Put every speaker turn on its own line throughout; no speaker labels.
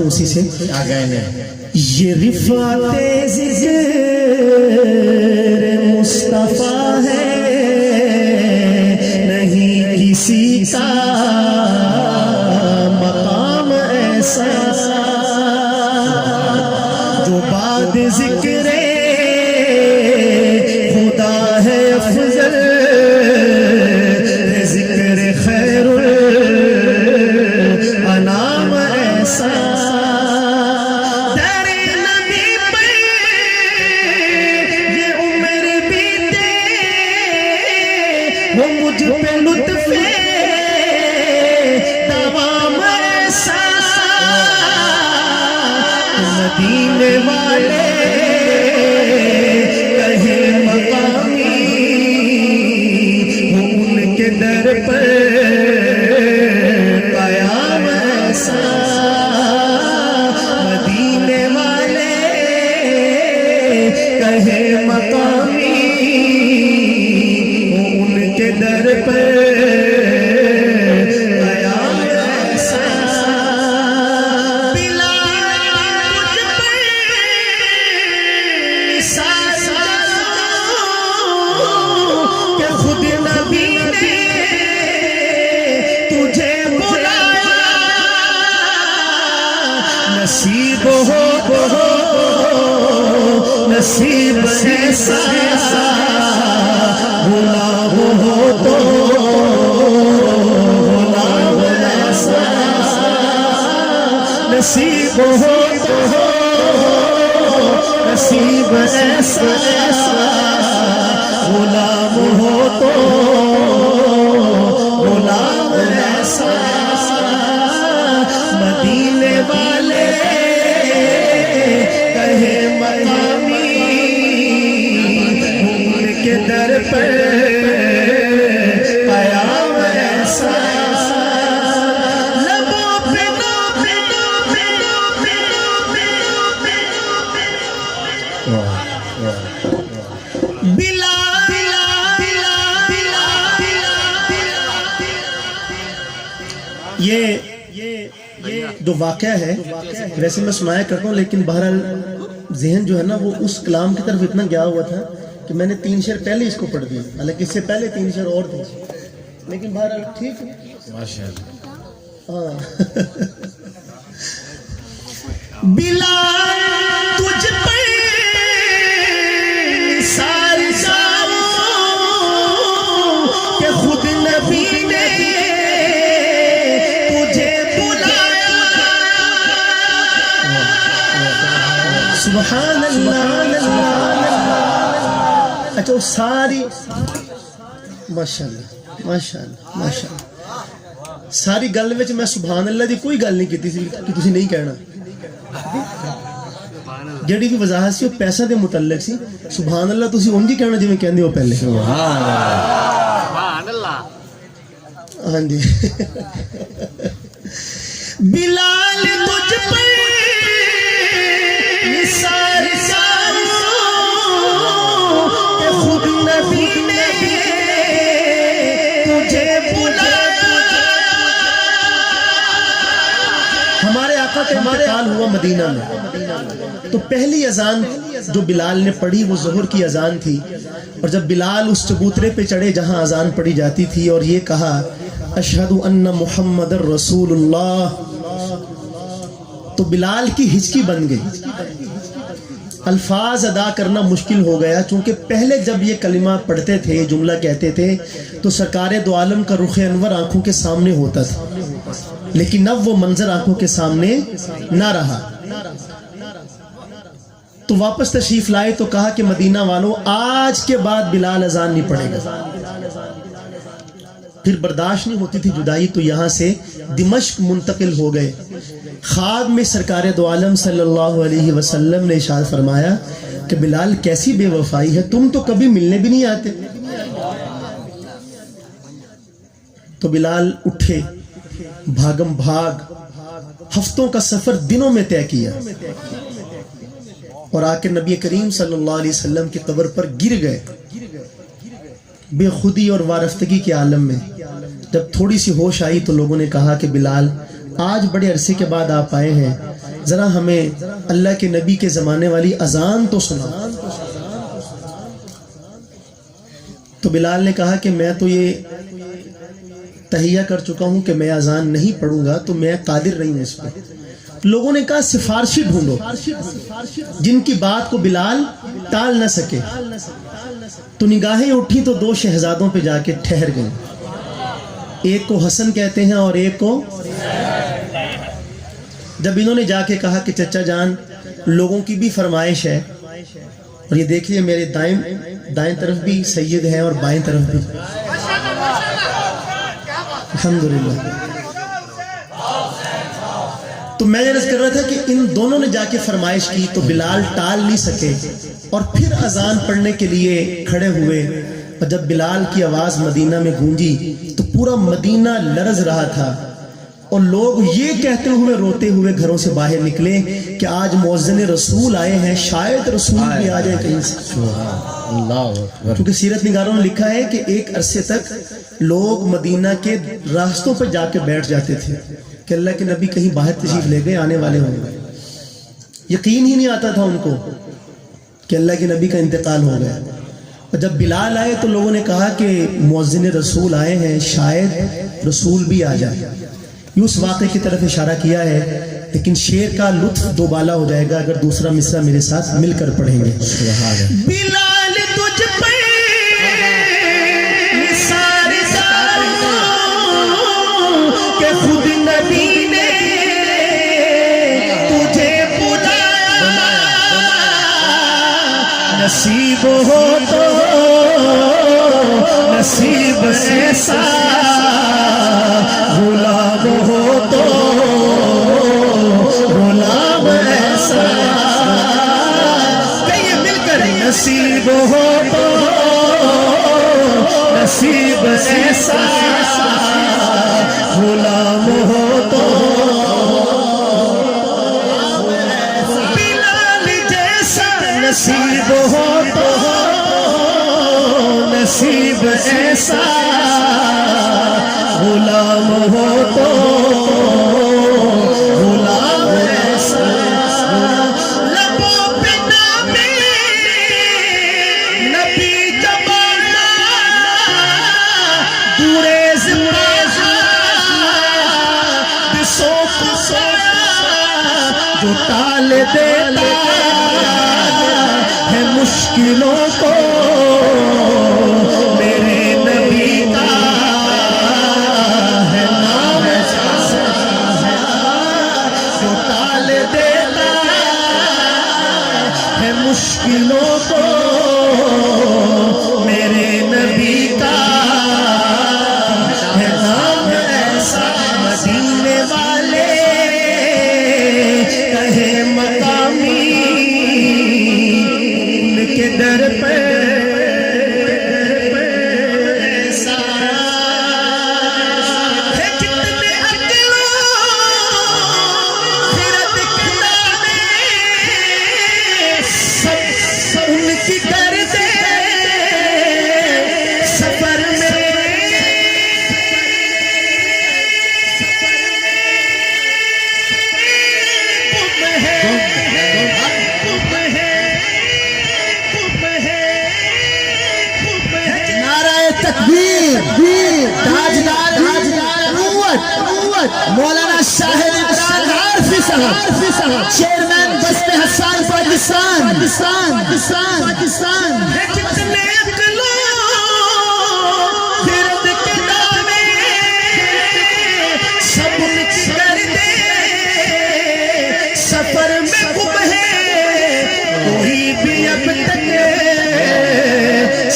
ہوں اسی سے یہ رفعت ذکر مصطفیٰ ہے نہیں کسی کا مقام ایسا جو بعد ذکر خدا ہے افضل ذکر خیر الانام ایسا وہ مجھ پہ لطف دوام ایسا مدینے والے کہے مقامی وہ ان کے در پر قیام ایسا مدینے والے کہے مقامی در پر قیام ایسا بلال تجھ پر کہ خود نبی نے تجھے بلایا نصیب ہو نصیب ایسا غلام ہو تو غلام ایسا نصیب ہو تو نصیب ایسا غلام ہو تو غلام ایسا مدینے والے کہے مقامی ان کے در پر قیام ایسا لبوں پہ یہ جو واقعہ ہے ویسے میں سنایا کرتا ہوں لیکن بہرحال ذہن جو ہے نا وہ اس کلام کی طرف اتنا گیا ہوا تھا کہ میں نے 3 شعر پہلے اس کو پڑھ دیا حالانکہ اس سے پہلے 3 شعر اور تھے لیکن بہرحال ٹھیک ہے ماشاءاللہ بلال تجھ پر ساری کہ خود نبی نے تجھے بلایا سبحان اللہ اچھا وہ ساری ماشاءاللہ ماشاءاللہ ماشاءاللہ ساری گل وچ میں سبحان اللہ دی کوئی گل نہیں کیتی سی کہ تسی نہیں کہنا جڑی بھی وضاحت سی وہ پیسہ دے متعلق سی سبحان اللہ تسی اونج ہی کہنا جویں کہندے ہو پہلے سبحان اللہ ہاں جی بلال تجھ پر نثار کہ خود نبی نے تجھے بلایا ہمارے آقا کا انتقال ہوا مدینہ میں تو پہلی اذان جو بلال نے پڑھی وہ ظہر کی اذان تھی اور جب بلال اس چبوترے پہ چڑھے جہاں اذان پڑھی جاتی تھی اور یہ کہا اشہد ان محمد رسول اللہ تو بلال کی ہچکی بن گئی الفاظ ادا کرنا مشکل ہو گیا چونکہ پہلے جب یہ کلمہ پڑھتے تھے یہ جملہ کہتے تھے تو سرکار دو عالم کا رخ انور آنکھوں کے سامنے ہوتا تھا لیکن اب وہ منظر آنکھوں کے سامنے نہ رہا تو واپس تشریف لائے تو کہا کہ مدینہ والوں آج کے بعد بلال اذان نہیں پڑھے گا پھر برداشت نہیں ہوتی تھی جدائی تو یہاں سے دمشق منتقل ہو گئے خواب میں سرکار دو عالم صلی اللہ علیہ وسلم نے ارشاد فرمایا کہ بلال کیسی بے وفائی ہے تم تو کبھی ملنے بھی نہیں آتے تو بلال اٹھے بھاگم بھاگ ہفتوں کا سفر دنوں میں طے کیا اور آ کے نبی کریم صلی اللہ علیہ وسلم کی قبر پر گر گئے بے خودی اور وارفتگی کے عالم میں جب تھوڑی سی ہوش آئی تو لوگوں نے کہا کہ بلال آج بڑے عرصے کے بعد آپ آئے ہیں ذرا ہمیں اللہ کے نبی کے زمانے والی اذان تو سنا. تو بلال نے کہا کہ میں تو یہ تہیہ کر چکا ہوں کہ میں اذان نہیں پڑھوں گا، تو میں قادر نہیں ہوں اس پہ. لوگوں نے کہا سفارشی ڈھونڈو جن کی بات کو بلال ٹال نہ سکے. تو نگاہیں اٹھی تو دو شہزادوں پہ جا کے ٹھہر گئیں. ایک کو حسن کہتے ہیں اور ایک کو. جب انہوں نے جا کے کہا کہ چچا جان لوگوں کی بھی فرمائش ہے، اور یہ دیکھیے میرے دائیں طرف بھی سید ہیں اور بائیں طرف بھی، الحمدللہ. تو میں عرض کر رہا تھا کہ ان دونوں نے جا کے فرمائش کی تو بلال ٹال نہیں سکے اور پھر اذان پڑھنے کے لیے کھڑے ہوئے. اور جب بلال کی آواز مدینہ میں گونجی تو پورا مدینہ لرز رہا تھا، اور لوگ یہ کہتے ہوئے روتے ہوئے گھروں سے باہر نکلے کہ آج مؤذن رسول آئے ہیں، شاید رسول بھی آ جائے کہیں سے. کیونکہ سیرت نگاروں نے لکھا ہے کہ ایک عرصے تک لوگ مدینہ کے راستوں پر جا کے بیٹھ جاتے تھے کہ اللہ کے نبی کہیں باہر تشریف لے گئے، آنے والے ہوں گے. یقین ہی نہیں آتا تھا ان کو کہ اللہ کے نبی کا انتقال ہو گیا. اور جب بلال آئے تو لوگوں نے کہا کہ مؤذن رسول آئے ہیں، شاید رسول بھی آ جائے. یہ اس واقعے کی طرف اشارہ کیا ہے، لیکن شعر کا لطف دوبالا ہو جائے گا اگر دوسرا مصرع میرے ساتھ مل کر پڑھیں گے. بلال تجھ پہ نثار کہ خود نبی نے تجھے بلایا، نصیب ہو تو نصیب ایسا، غلام ہو تو غلام ایسا. کہیے مل کر نصیب ہو تو نصیب ایسا، غلام ہو تو بلال جیسا، نصیب ہو تو نصیب ایسا، غلام ہو تو غلام ایسا. لبوں پہ نام نبی جبانا، گریز بازا بسوف جو ٹال دیتا ہے مشکلوں کو، میرے نبی کا ہے نام جو ٹال دیتا ہے مشکلوں کو، میرے نبی کا ہے نام ایسا. مدینے والے کہے مقامی ان کے در پہ مولانا شاہد عمران عارفی صاحب، چیئرمین بست حسان پاکستان. کتنے عقلوں فرد کے دعوے سب کر دے، سفر میں گم ہے کوئی بھی اب تک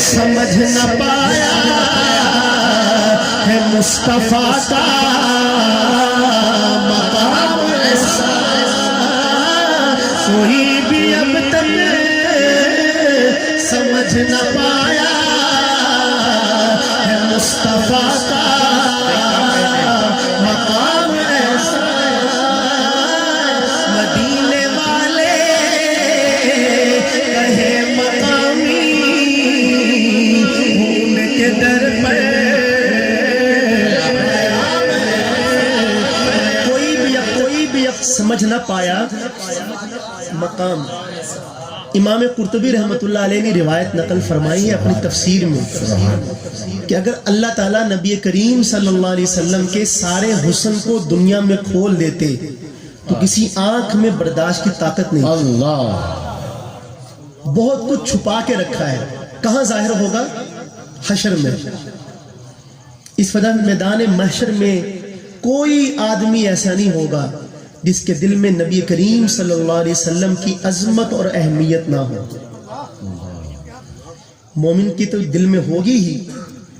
سمجھ نہ پایا ہے مصطفیٰ کا مقام ایسا، کوئی بھی اب تک سمجھ نہ پایا ہے مصطفیٰ کا مقام ایسا. مدینے والے کہے مقامی ان کے در پر سمجھ نہ پایا مقام. امام قرطبی رحمۃ اللہ علیہ نے روایت نقل فرمائی ہے اپنی تفسیر میں کہ اگر اللہ تعالیٰ نبی کریم صلی اللہ علیہ وسلم کے سارے حسن کو دنیا میں کھول دیتے تو کسی آنکھ میں برداشت کی طاقت نہیں.
اللہ
بہت کچھ چھپا کے رکھا ہے. کہاں ظاہر ہوگا؟ حشر میں. اس وجہ میدان محشر میں کوئی آدمی ایسا نہیں ہوگا جس کے دل میں نبی کریم صلی اللہ علیہ وسلم کی عظمت اور اہمیت نہ ہو. مومن کی تو دل میں ہوگی ہی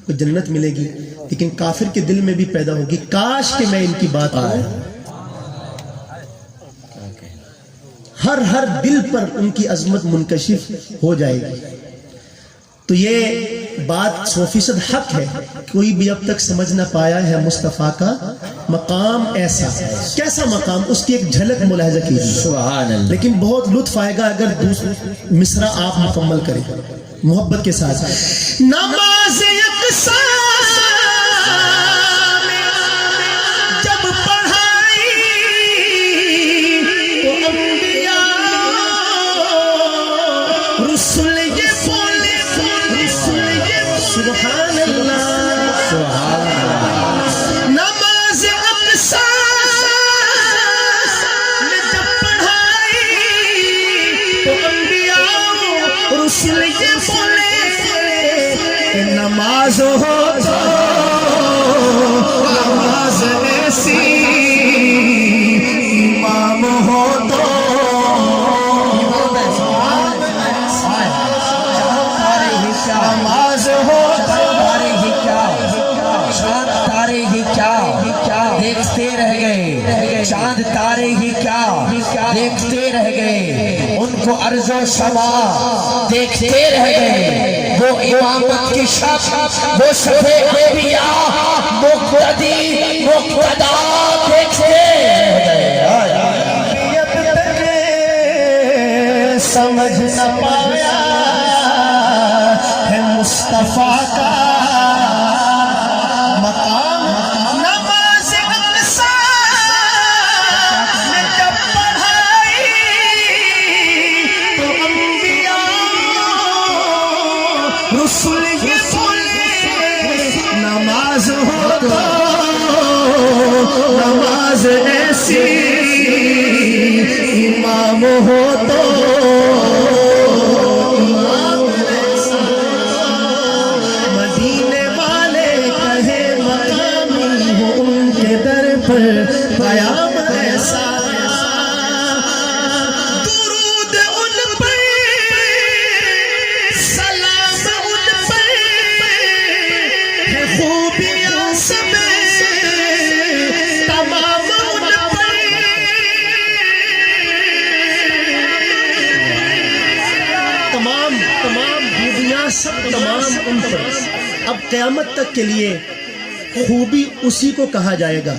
تو جنت ملے گی، لیکن کافر کے دل میں بھی پیدا ہوگی. کاش کہ میں ان کی بات کروں. ہر دل پر ان کی عظمت منکشف ہو جائے گی. تو یہ بات 100% حق ہے. کوئی بھی اب تک سمجھ نہ پایا ہے مصطفیٰ کا مقام ایسا. کیسا مقام؟ اس کی ایک جھلک ملاحظہ کیجیے.
سبحان اللہ.
لیکن بہت لطف آئے گا اگر مصرع آپ مکمل کریں محبت کے ساتھ. نماز یکساں جب پڑھائی تو انبیاء رسول سبحان اللہ
سبحان اللہ.
نماز اقصیٰ میں جب پڑھائی تو انبیاء رسول یہ بولے کہ نماز ہو تو نماز ایسی، امام ہو تو نماز ہو
دیکھتے رہ گئے. چاند تارے ہی کیا دیکھتے رہ گئے. ان کو ارض و سما دیکھتے رہ گئے. وہ امامت کی شب، وہ شفیع انبیاء، مقتدی مقتدا دیکھتے رہ گئے.
سمجھ نہ پایا ہے مصطفیٰ کا مقام. نماز اقصیٰ میں جب پڑھائی تو انبیاء رسول یہ بولے نماز ہو تو نماز ایسی، امام ہو تو مدینے والے کہے مقامی ہو ان کے در پر قیام ایسا. درود ان پر، سلام ان پر، ہے خوبیاں سب تمام ان پر. تمام خوبیاں سب تمام ان پر. اب قیامت تک کے لیے خوبی اسی کو کہا جائے گا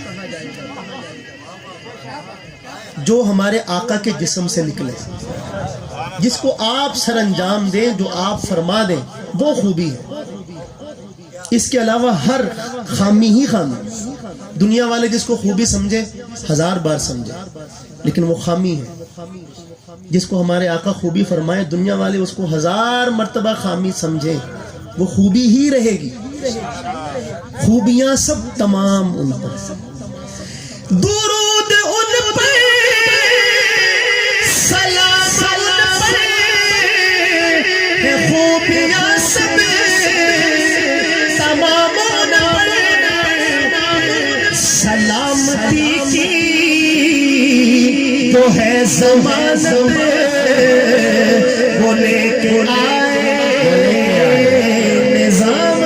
جو ہمارے آقا کے جسم سے نکلے، جس کو آپ سر انجام دیں، جو آپ فرما دیں، وہ خوبی ہے. اس کے علاوہ ہر خامی ہی خامی. دنیا والے جس کو خوبی سمجھے 1000 بار سمجھے، لیکن وہ خامی ہے. جس کو ہمارے آقا خوبی فرمائے، دنیا والے اس کو 1000 مرتبہ خامی سمجھے، وہ خوبی ہی رہے گی. خوبیاں سب تمام ان پر. درود ان پر، سلام ان پر، ہے خوبیاں سب تمام ان پر. سلامتی کی تو ہے زمانہ وہ لے کے آئے نظام